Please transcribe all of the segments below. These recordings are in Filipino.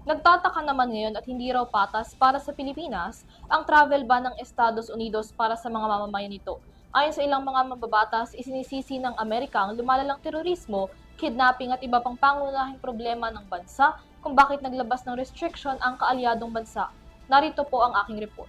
Nagtataka naman ngayon at hindi raw patas para sa Pilipinas ang travel ban ng Estados Unidos para sa mga mamamayan nito. Ayon sa ilang mga mambabatas, isinisisi ng Amerika ang lumalalang terorismo, kidnapping at iba pang pangunahing problema ng bansa kung bakit naglabas ng restriction ang kaalyadong bansa. Narito po ang aking report.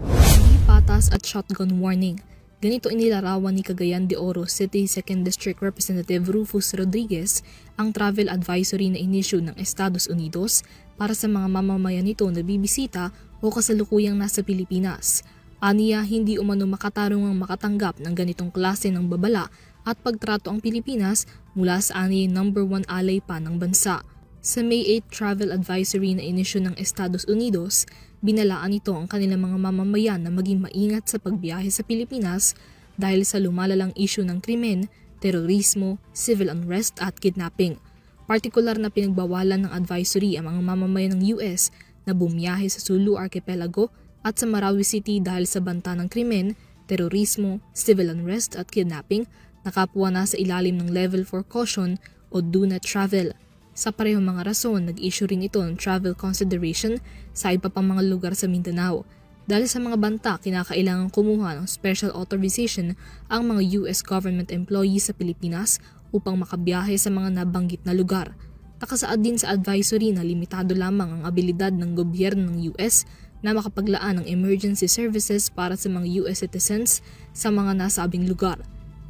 Hindi patas at shotgun warning. Ganito inilarawan ni Cagayan de Oro City 2nd District Representative Rufus Rodriguez ang travel advisory na inisyu ng Estados Unidos para sa mga mamamayan nito na bibisita o kasalukuyang nasa Pilipinas. Aniya, hindi umano makatarong ang makatanggap ng ganitong klase ng babala at pagtrato ang Pilipinas mula sa ani number 1 ally pa ng bansa. Sa May 8 travel advisory na inisyu ng Estados Unidos, binalaan ito ang kanilang mga mamamayan na maging maingat sa pagbiyahe sa Pilipinas dahil sa lumalalang isyu ng krimen, terorismo, civil unrest at kidnapping. Partikular na pinagbawalan ng advisory ang mga mamamayan ng US na bumiyahe sa Sulu Archipelago at sa Marawi City dahil sa banta ng krimen, terorismo, civil unrest at kidnapping na kapwa na sa ilalim ng level 4 caution o do not travel. Sa parehong mga rason, nag-issue rin ito ng travel consideration sa iba pang mga lugar sa Mindanao. Dahil sa mga banta, kinakailangan kumuha ng special authorization ang mga US government employees sa Pilipinas upang makabiyahe sa mga nabanggit na lugar. Nakasaad din sa advisory na limitado lamang ang abilidad ng gobyerno ng US na makapaglaan ng emergency services para sa mga US citizens sa mga nasabing lugar.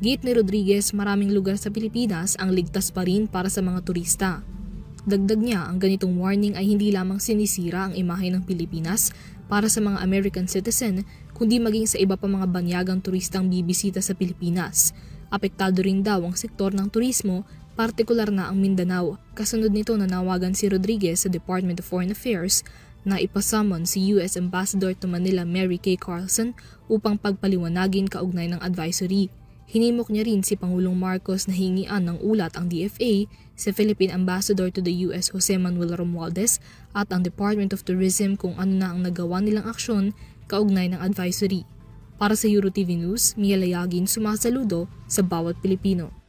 Giit ni Rodriguez, maraming lugar sa Pilipinas ang ligtas pa rin para sa mga turista. Dagdag niya, ang ganitong warning ay hindi lamang sinisira ang imahe ng Pilipinas para sa mga American citizen, kundi maging sa iba pa mga banyagang turistang bibisita sa Pilipinas. Apektado rin daw ang sektor ng turismo, partikular na ang Mindanao. Kasunod nito, nanawagan si Rodriguez sa Department of Foreign Affairs na ipasummon si US Ambassador to Manila Mary Kay Carlson upang pagpaliwanagin kaugnay ng advisory. Hinimok niya rin si Pangulong Marcos na hingian ng ulat ang DFA, si Philippine Ambassador to the US Jose Manuel Romualdez at ang Department of Tourism kung ano na ang nagawa nilang aksyon kaugnay ng advisory. Para sa EuroTV News, Mia Layagin, sumasaludo sa bawat Pilipino.